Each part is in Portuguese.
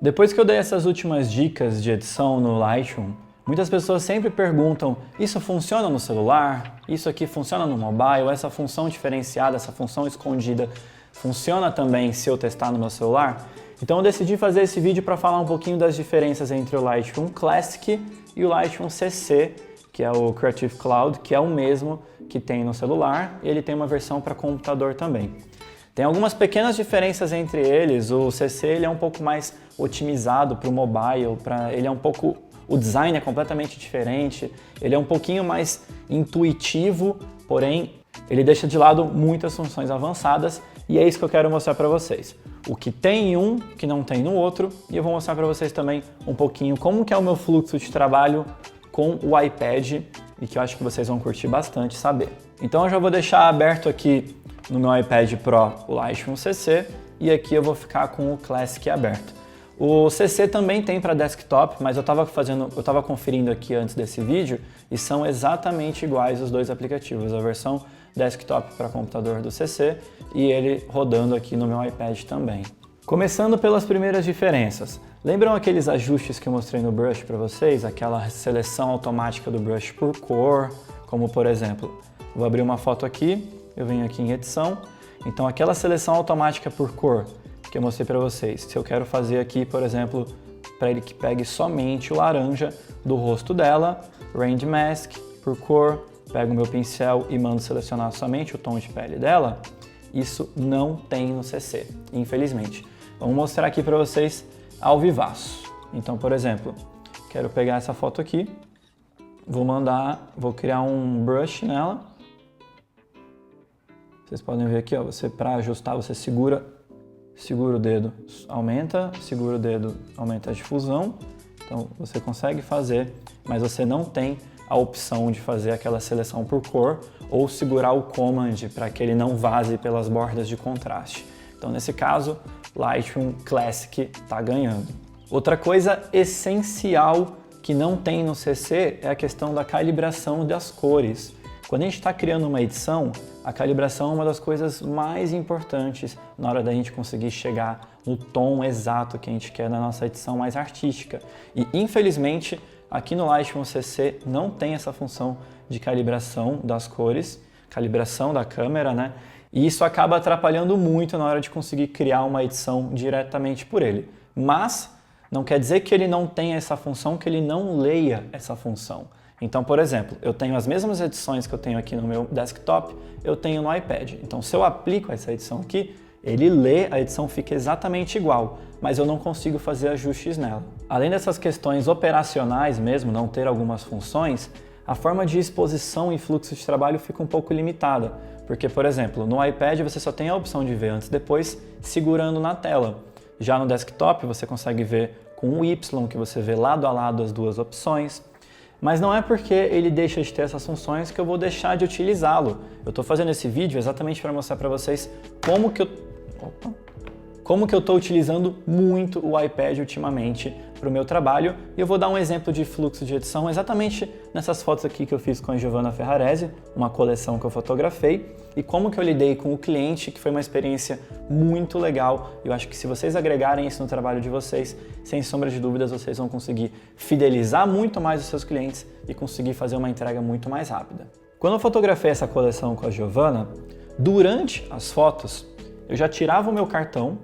Depois que eu dei essas últimas dicas de edição no Lightroom, muitas pessoas sempre perguntam: isso funciona no celular? Isso aqui funciona no mobile? Essa função diferenciada, essa função escondida, funciona também se eu testar no meu celular? Então eu decidi fazer esse vídeo para falar um pouquinho das diferenças entre o Lightroom Classic e o Lightroom CC, que é o Creative Cloud, que é o mesmo que tem no celular, e ele tem uma versão para computador também. Tem algumas pequenas diferenças entre eles. O CC ele é um pouco mais otimizado para o mobile, o design é completamente diferente, ele é um pouquinho mais intuitivo, porém ele deixa de lado muitas funções avançadas, e é isso que eu quero mostrar para vocês. O que tem em um, que não tem no outro, e eu vou mostrar para vocês também um pouquinho como que é o meu fluxo de trabalho com o iPad, e que eu acho que vocês vão curtir bastante saber. Então eu já vou deixar aberto aqui no meu iPad Pro o Lightroom CC, e aqui eu vou ficar com o Classic aberto. O CC também tem para desktop, mas eu estava conferindo aqui antes desse vídeo e são exatamente iguais os dois aplicativos, a versão desktop para computador do CC e ele rodando aqui no meu iPad também. Começando pelas primeiras diferenças. Lembram aqueles ajustes que eu mostrei no brush para vocês? Aquela seleção automática do brush por cor, como por exemplo, vou abrir uma foto aqui, eu venho aqui em edição, então aquela seleção automática por cor que eu mostrei para vocês, se eu quero fazer aqui, por exemplo, para ele que pegue somente o laranja do rosto dela, Range Mask por cor, pego o meu pincel e mando selecionar somente o tom de pele dela, isso não tem no CC, infelizmente. Vamos mostrar aqui para vocês ao vivaço. Então, por exemplo, quero pegar essa foto aqui, vou criar um brush nela. Vocês podem ver aqui, ó, para ajustar, você segura o dedo, aumenta, segura o dedo, aumenta a difusão. Então você consegue fazer, mas você não tem a opção de fazer aquela seleção por cor ou segurar o Command para que ele não vaze pelas bordas de contraste. Então nesse caso, Lightroom Classic está ganhando. Outra coisa essencial que não tem no CC é a questão da calibração das cores. Quando a gente está criando uma edição, a calibração é uma das coisas mais importantes na hora da gente conseguir chegar no tom exato que a gente quer na nossa edição mais artística. E infelizmente, aqui no Lightroom CC não tem essa função de calibração das cores, calibração da câmera, né? E isso acaba atrapalhando muito na hora de conseguir criar uma edição diretamente por ele. Mas não quer dizer que ele não tenha essa função, que ele não leia essa função. Então, por exemplo, eu tenho as mesmas edições que eu tenho aqui no meu desktop, eu tenho no iPad. Então, se eu aplico essa edição aqui, ele lê, a edição fica exatamente igual, mas eu não consigo fazer ajustes nela. Além dessas questões operacionais mesmo, não ter algumas funções, a forma de exposição e fluxo de trabalho fica um pouco limitada. Porque, por exemplo, no iPad você só tem a opção de ver antes e depois segurando na tela. Já no desktop você consegue ver com o Y, que você vê lado a lado as duas opções. Mas não é porque ele deixa de ter essas funções que eu vou deixar de utilizá-lo. Eu estou fazendo esse vídeo exatamente para mostrar para vocês como que eu estou utilizando muito o iPad ultimamente para o meu trabalho. E eu vou dar um exemplo de fluxo de edição exatamente nessas fotos aqui que eu fiz com a Giovanna Ferrarese, uma coleção que eu fotografei, e como que eu lidei com o cliente, que foi uma experiência muito legal. Eu acho que se vocês agregarem isso no trabalho de vocês, sem sombra de dúvidas, vocês vão conseguir fidelizar muito mais os seus clientes e conseguir fazer uma entrega muito mais rápida. Quando eu fotografei essa coleção com a Giovanna, durante as fotos, eu já tirava o meu cartão,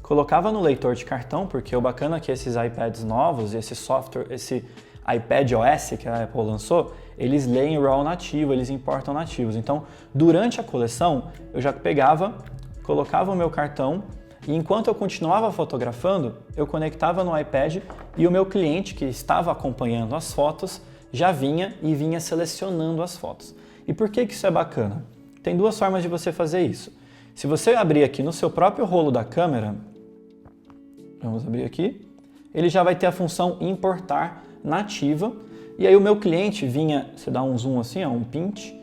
colocava no leitor de cartão, porque o bacana é que esses iPads novos, esse software, esse iPad OS que a Apple lançou, eles leem RAW nativo, eles importam nativos. Então, durante a coleção, eu já pegava, colocava o meu cartão e enquanto eu continuava fotografando, eu conectava no iPad e o meu cliente que estava acompanhando as fotos já vinha selecionando as fotos. E por que isso é bacana? Tem duas formas de você fazer isso. Se você abrir aqui no seu próprio rolo da câmera, vamos abrir aqui, ele já vai ter a função importar nativa, e aí o meu cliente vinha, você dá um zoom assim, um pinch,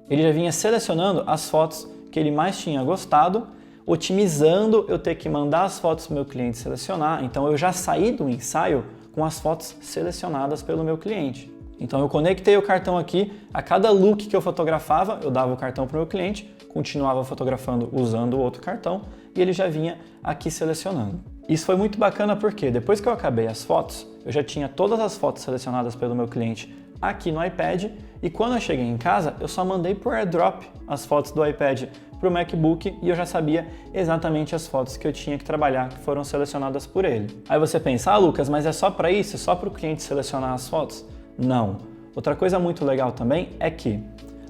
ele já vinha selecionando as fotos que ele mais tinha gostado, otimizando eu ter que mandar as fotos para o meu cliente selecionar, então eu já saí do ensaio com as fotos selecionadas pelo meu cliente. Então eu conectei o cartão aqui, a cada look que eu fotografava, eu dava o cartão para o meu cliente, continuava fotografando usando o outro cartão e ele já vinha aqui selecionando. Isso foi muito bacana porque depois que eu acabei as fotos, eu já tinha todas as fotos selecionadas pelo meu cliente aqui no iPad e quando eu cheguei em casa, eu só mandei por AirDrop as fotos do iPad para o MacBook e eu já sabia exatamente as fotos que eu tinha que trabalhar, que foram selecionadas por ele. Aí você pensa, Lucas, mas é só para isso? É só para o cliente selecionar as fotos? Não. Outra coisa muito legal também é que,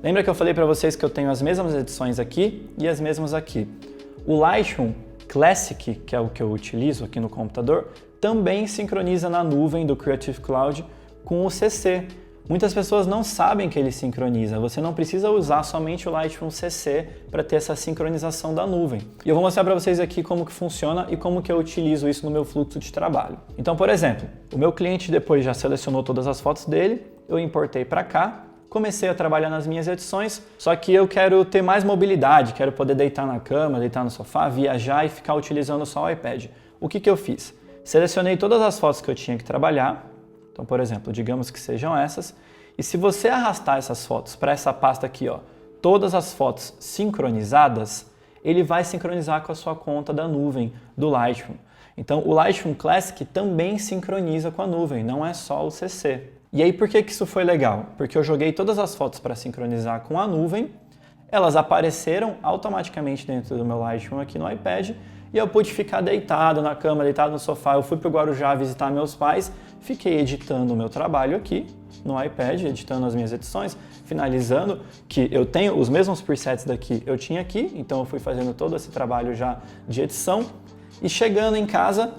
lembra que eu falei para vocês que eu tenho as mesmas edições aqui e as mesmas aqui? O Lightroom Classic, que é o que eu utilizo aqui no computador, também sincroniza na nuvem do Creative Cloud com o CC. Muitas pessoas não sabem que ele sincroniza, você não precisa usar somente o Lightroom CC para ter essa sincronização da nuvem. E eu vou mostrar para vocês aqui como que funciona e como que eu utilizo isso no meu fluxo de trabalho. Então, por exemplo, o meu cliente depois já selecionou todas as fotos dele, eu importei para cá, comecei a trabalhar nas minhas edições, só que eu quero ter mais mobilidade, quero poder deitar na cama, deitar no sofá, viajar e ficar utilizando só o iPad. O que eu fiz? Selecionei todas as fotos que eu tinha que trabalhar, então, por exemplo, digamos que sejam essas, e se você arrastar essas fotos para essa pasta aqui, ó, todas as fotos sincronizadas, ele vai sincronizar com a sua conta da nuvem do Lightroom. Então, o Lightroom Classic também sincroniza com a nuvem, não é só o CC. E aí, por que isso foi legal? Porque eu joguei todas as fotos para sincronizar com a nuvem, elas apareceram automaticamente dentro do meu Lightroom aqui no iPad e eu pude ficar deitado na cama, deitado no sofá. Eu fui para o Guarujá visitar meus pais, fiquei editando o meu trabalho aqui no iPad, editando as minhas edições, finalizando, que eu tenho os mesmos presets daqui, eu tinha aqui, então eu fui fazendo todo esse trabalho já de edição e chegando em casa,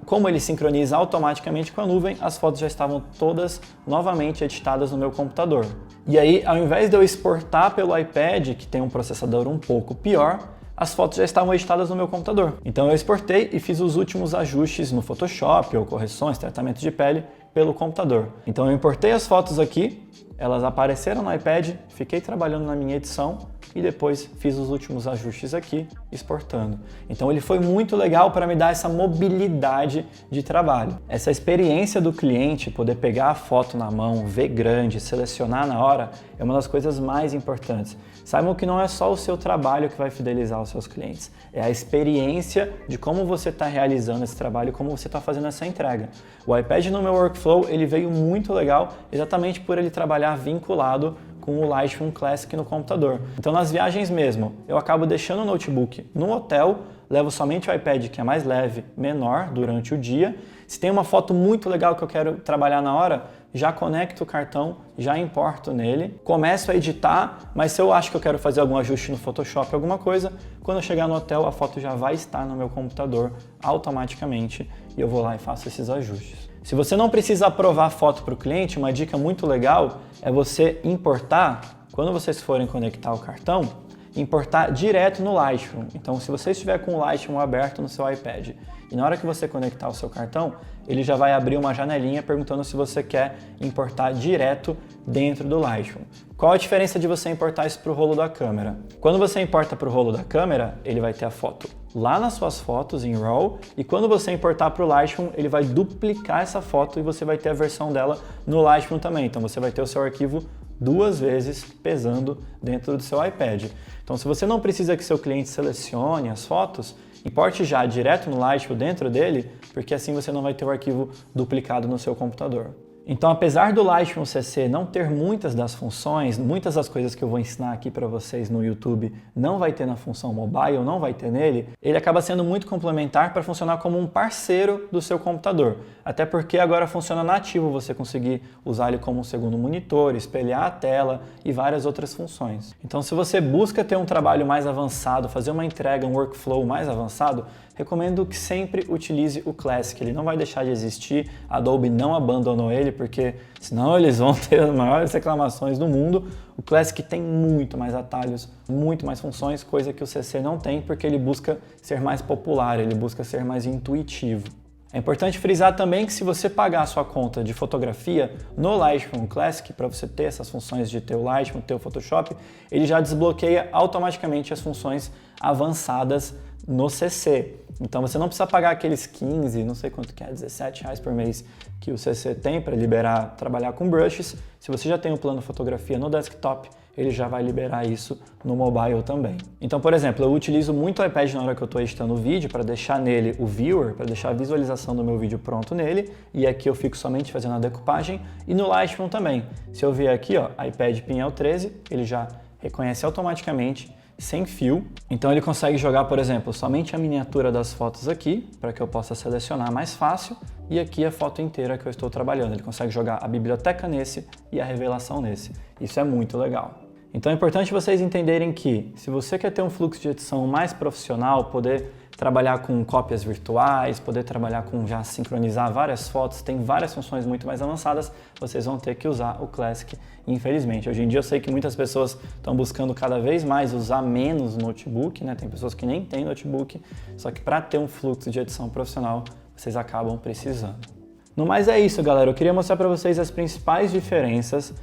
como ele sincroniza automaticamente com a nuvem, as fotos já estavam todas novamente editadas no meu computador. E aí, ao invés de eu exportar pelo iPad, que tem um processador um pouco pior, as fotos já estavam editadas no meu computador. Então eu exportei e fiz os últimos ajustes no Photoshop, ou correções, tratamento de pele, pelo computador. Então eu importei as fotos aqui, elas apareceram no iPad, fiquei trabalhando na minha edição e depois fiz os últimos ajustes aqui, exportando. Então ele foi muito legal para me dar essa mobilidade de trabalho. Essa experiência do cliente, poder pegar a foto na mão, ver grande, selecionar na hora, é uma das coisas mais importantes. Saibam que não é só o seu trabalho que vai fidelizar os seus clientes, é a experiência de como você está realizando esse trabalho, como você está fazendo essa entrega. O iPad no meu workflow, ele veio muito legal exatamente por ele trabalhar vinculado com o Lightroom Classic no computador. Então nas viagens mesmo, eu acabo deixando o notebook no hotel, levo somente o iPad que é mais leve, menor durante o dia. Se tem uma foto muito legal que eu quero trabalhar na hora, já conecto o cartão, já importo nele, começo a editar, mas se eu acho que eu quero fazer algum ajuste no Photoshop, alguma coisa, quando eu chegar no hotel a foto já vai estar no meu computador automaticamente e eu vou lá e faço esses ajustes. Se você não precisa aprovar a foto para o cliente, uma dica muito legal é você importar, quando vocês forem conectar o cartão, importar direto no Lightroom. Então, se você estiver com o Lightroom aberto no seu iPad e na hora que você conectar o seu cartão, ele já vai abrir uma janelinha perguntando se você quer importar direto dentro do Lightroom. Qual a diferença de você importar isso para o rolo da câmera? Quando você importa para o rolo da câmera, ele vai ter a foto lá nas suas fotos em RAW e quando você importar para o Lightroom, ele vai duplicar essa foto e você vai ter a versão dela no Lightroom também. Então você vai ter o seu arquivo duas vezes pesando dentro do seu iPad. Então se você não precisa que seu cliente selecione as fotos, importe já direto no Lightroom dentro dele, porque assim você não vai ter o arquivo duplicado no seu computador. Então, apesar do Lightroom CC não ter muitas das funções, muitas das coisas que eu vou ensinar aqui para vocês no YouTube não vai ter na função mobile, não vai ter nele, ele acaba sendo muito complementar para funcionar como um parceiro do seu computador. Até porque agora funciona nativo você conseguir usar ele como um segundo monitor, espelhar a tela e várias outras funções. Então, se você busca ter um trabalho mais avançado, fazer uma entrega, um workflow mais avançado, recomendo que sempre utilize o Classic. Ele não vai deixar de existir, a Adobe não abandonou ele, porque senão eles vão ter as maiores reclamações do mundo. O Classic tem muito mais atalhos, muito mais funções, coisa que o CC não tem, porque ele busca ser mais popular, ele busca ser mais intuitivo. É importante frisar também que se você pagar a sua conta de fotografia no Lightroom Classic, para você ter essas funções de ter o Lightroom, ter o Photoshop, ele já desbloqueia automaticamente as funções avançadas no CC. Então você não precisa pagar aqueles 15, não sei quanto que é, R$17 por mês que o CC tem para liberar, trabalhar com brushes. Se você já tem o plano fotografia no desktop, ele já vai liberar isso no mobile também. Então, por exemplo, eu utilizo muito o iPad na hora que eu estou editando o vídeo para deixar nele o viewer, para deixar a visualização do meu vídeo pronto nele, e aqui eu fico somente fazendo a decupagem, e no Lightroom também. Se eu vier aqui, ó, iPad Pinhel 13, ele já reconhece automaticamente sem fio, então ele consegue jogar, por exemplo, somente a miniatura das fotos aqui, para que eu possa selecionar mais fácil, e aqui a foto inteira que eu estou trabalhando. Ele consegue jogar a biblioteca nesse e a revelação nesse. Isso é muito legal. Então é importante vocês entenderem que, se você quer ter um fluxo de edição mais profissional, poder trabalhar com cópias virtuais, poder trabalhar com já sincronizar várias fotos, tem várias funções muito mais avançadas, vocês vão ter que usar o Classic, infelizmente. Hoje em dia eu sei que muitas pessoas estão buscando cada vez mais usar menos notebook, né? Tem pessoas que nem têm notebook, só que para ter um fluxo de edição profissional, vocês acabam precisando. No mais é isso, galera. Eu queria mostrar para vocês as principais diferenças.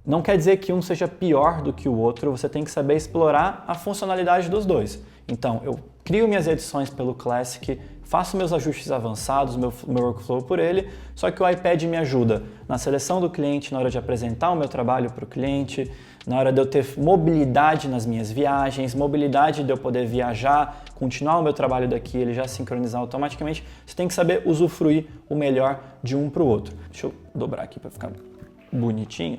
Não quer dizer que um seja pior do que o outro, você tem que saber explorar a funcionalidade dos dois. Então, eu crio minhas edições pelo Classic, faço meus ajustes avançados, meu workflow por ele, só que o iPad me ajuda na seleção do cliente, na hora de apresentar o meu trabalho para o cliente, na hora de eu ter mobilidade nas minhas viagens, mobilidade de eu poder viajar, continuar o meu trabalho daqui, ele já sincronizar automaticamente. Você tem que saber usufruir o melhor de um para o outro. Deixa eu dobrar aqui para ficar bonitinho.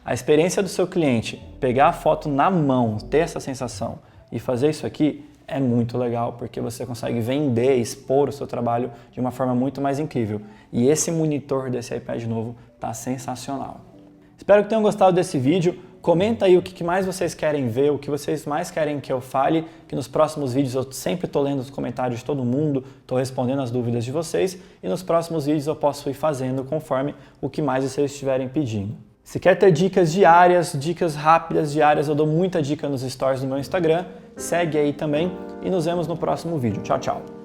A experiência do seu cliente, pegar a foto na mão, ter essa sensação e fazer isso aqui é muito legal, porque você consegue vender, expor o seu trabalho de uma forma muito mais incrível. E esse monitor desse iPad novo tá sensacional. Espero que tenham gostado desse vídeo. Comenta aí o que mais vocês querem ver, o que vocês mais querem que eu fale, que nos próximos vídeos eu sempre estou lendo os comentários de todo mundo, estou respondendo as dúvidas de vocês, e nos próximos vídeos eu posso ir fazendo conforme o que mais vocês estiverem pedindo. Se quer ter dicas diárias, dicas rápidas diárias, eu dou muita dica nos stories do meu Instagram, segue aí também e nos vemos no próximo vídeo. Tchau, tchau!